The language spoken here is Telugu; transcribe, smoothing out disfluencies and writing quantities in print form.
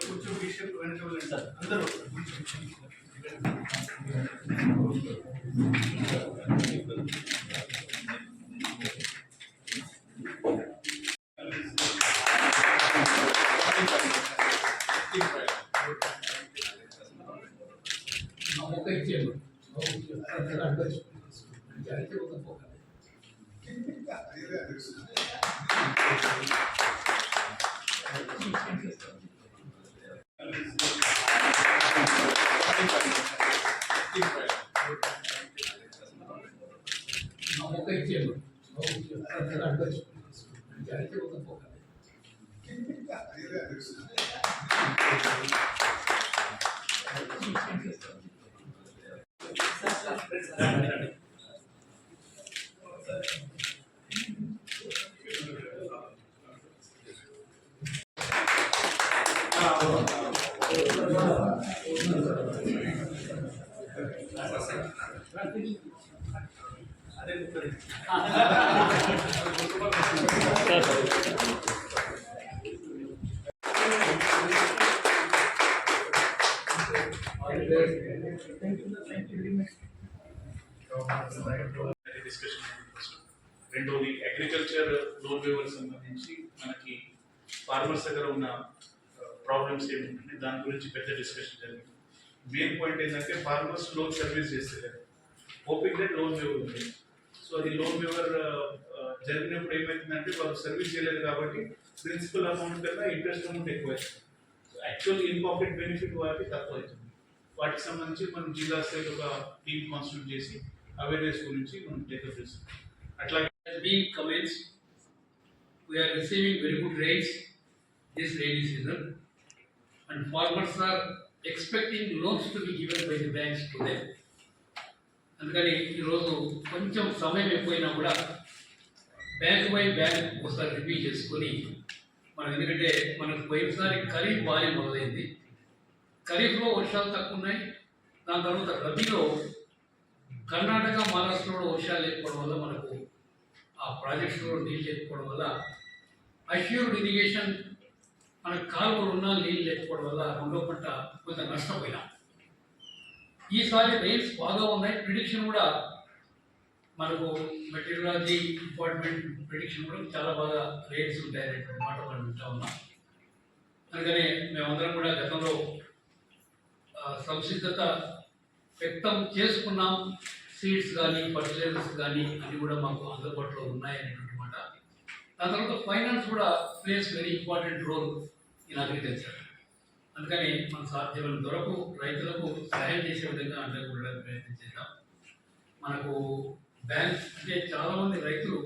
కొంచెం విషయం అందరూ రెండోది అగ్రికల్చర్ లోన్ వేవర్ సంబంధించి మనకి ఫార్మర్స్ దగ్గర ఉన్న ప్రాబ్లమ్స్ ఏమిటంటే దాని గురించి పెద్ద డిస్కషన్ జరిగింది. మెయిన్ పాయింట్ ఏంటంటే ఫార్మర్స్ లోన్ సర్వీస్ చేస్తారు, ఓపెన్ డెట్ లోన్ వేవర్ ఉంది. సో అది లోన్ వేవర్ జరిగినప్పుడు ఏమైతుందంటే వాళ్ళు సర్వీస్ చేయలేదు కాబట్టి ప్రిన్సిపల్ అమౌంట్ కన్నా ఇంట్రెస్ట్ అమౌంట్ ఎక్కువ అవుతుంది. యాక్చువల్ ఇన్ పాకెట్ బెనిఫిట్ వారికి తక్కువ అవుతుంది. వాటికి సంబంధించి మనం జిల్లా స్థాయిలో ఒక టీమ్ కాన్స్టిట్యూట్ చేసి అవేర్నెస్ గురించి మనం టేకప్ చేస్తాం. అట్లాగే being commenced, we are receiving very good rains this rainy season, and farmers are expecting loans to be given by the banks to them. అందుకని ఈరోజు కొంచెం సమయం ఎక్కువైనా కూడా బ్యాంక్ బై బ్యాంక్ ఒకసారి రివ్యూ చేసుకొని మనం, ఎందుకంటే మనకు పోయినసారి ఖరీఫ్ బాగా మొదలైంది. ఖరీఫ్లో వర్షాలు తక్కువ ఉన్నాయి. దాని తర్వాత రబీలో కర్ణాటక, మహారాష్ట్రలో వర్షాలు లేకపోవడం వల్ల మనకు ఆ ప్రాజెక్ట్స్లో నీళ్ళు లేకపోవడం వల్ల అష్యూర్డ్ ఇరిగేషన్ మనకు కాలువలు ఉన్నా నీళ్ళు లేకపోవడం వల్ల రెండో పంట కొంత నష్టపోయినాం. ఈసారి రైన్స్ బాగా ఉన్నాయి. ప్రిడిక్షన్ కూడా మనకు మెటీరియాలజీ డిపార్ట్మెంట్ ప్రిడిక్షన్ కూడా చాలా బాగా రైన్స్ ఉంటాయనేటువంటి మాట మనం వింటా ఉన్నాం. అందుకనే మేమందరం కూడా గతంలో సంసిద్ధత వ్యక్తం చేసుకున్నాం. సీడ్స్ కానీ ఫర్టిలైజర్స్ కానీ అన్నీ కూడా మాకు అందుబాటులో ఉన్నాయనేటువంటి మాట. దాని తర్వాత ఫైనాన్స్ కూడా plays very important role in agriculture. అందుకని మన సాధ్యమైనంత వరకు రైతులకు సహాయం చేసే విధంగా అండగా ఉండడానికి ప్రయత్నం చేద్దాం. మనకు బ్యాంక్ అంటే చాలామంది రైతులు